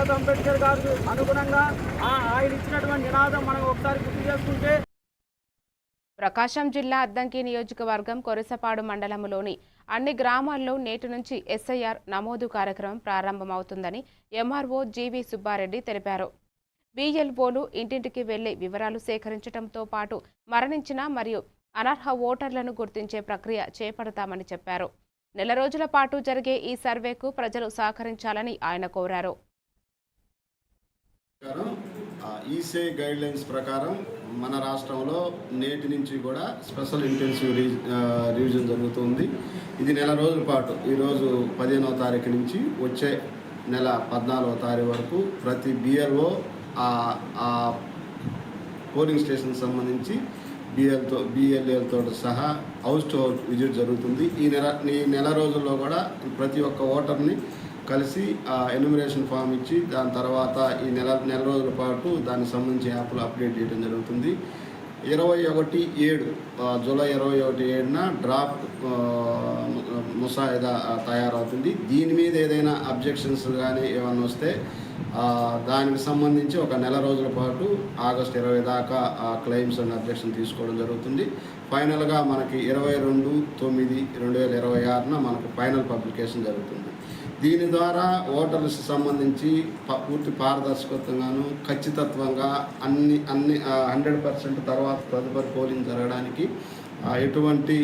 బాబాసాహెబ్ అంబేద్కర్ గారు అనుగుణంగా ఆయన ఇచ్చినటువంటి నినాదం మనం ఒకసారి గుర్తు చేసుకుంటే ప్రకాశం జిల్లా అద్దంకి నియోజకవర్గం కొరసపాడు మండలంలోని అన్ని గ్రామాల్లో నేటి నుంచి ఎస్ఐఆర్ నమోదు కార్యక్రమం ప్రారంభమవుతుందని ఎంఆర్ఓ జీవి సుబ్బారెడ్డి తెలిపారు. బిఎల్ఓలు ఇంటింటికి వెళ్లి వివరాలు సేకరించడంతో పాటు మరణించిన మరియు అనర్హ ఓటర్లను గుర్తించే ప్రక్రియ చేపడతామని చెప్పారు. నెల రోజుల పాటు జరిగే ఈ సర్వేకు ప్రజలు సహకరించాలని ఆయన కోరారు. ఈసీఐ గైడ్లైన్స్ ప్రకారం మన రాష్ట్రంలో నేటి నుంచి కూడా స్పెషల్ ఇంటెన్సివ్ రివిజన్ జరుగుతుంది. ఇది నెల రోజుల పాటు ఈరోజు 15వ తారీఖు నుంచి వచ్చే నెల 14వ తారీఖు వరకు ప్రతి బిఎల్ఓ పోలింగ్ స్టేషన్ సంబంధించి బిఎల్ఏలతో సహా హౌస్ టు హౌస్ విజిట్ జరుగుతుంది. ఈ నెల రోజుల్లో కూడా ప్రతి ఒక్క ఓటర్ని కలిసి ఎన్యూమరేషన్ ఫామ్ ఇచ్చి దాని తర్వాత ఈ నెల రోజుల పాటు దానికి సంబంధించి యాప్లు అప్డేట్ చేయడం జరుగుతుంది. 21/7 జూలై 21/7న డ్రాఫ్ట్ ముసాయిదా తయారవుతుంది. దీని మీద ఏదైనా అబ్జెక్షన్స్ కానీ ఏమన్నా వస్తే దానికి సంబంధించి ఒక నెల రోజుల పాటు ఆగస్టు 20 దాకా క్లెయిమ్స్ అండ్ అబ్జెక్షన్ తీసుకోవడం జరుగుతుంది. ఫైనల్గా మనకి 22/9/2026న మనకు ఫైనల్ పబ్లికేషన్ జరుగుతుంది. దీని ద్వారా ఓటర్లకు సంబంధించి పూర్తి పారదర్శకత్వంగాను ఖచ్చితత్వంగా అన్ని 100% తర్వాత తదుపరి పోలింగ్ జరగడానికి ఎటువంటి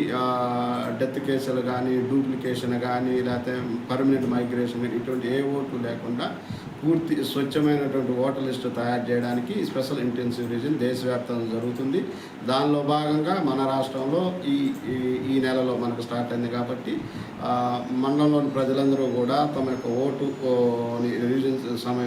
డెత్ కేసులు కానీ డూప్లికేషన్ కానీ లేకపోతే పర్మనెంట్ మైగ్రేషన్ కానీ ఇటువంటి ఏ ఓట్లు లేకుండా పూర్తి స్వచ్ఛమైనటువంటి ఓటర్ లిస్టు తయారు చేయడానికి స్పెషల్ ఇంటెన్సివ్ రివిజన్ దేశవ్యాప్తంగా జరుగుతుంది. దానిలో భాగంగా మన రాష్ట్రంలో ఈ నెలలో మనకు స్టార్ట్ అయింది కాబట్టి మండలంలోని ప్రజలందరూ కూడా తమ యొక్క ఓటు రివిజన్ సమయం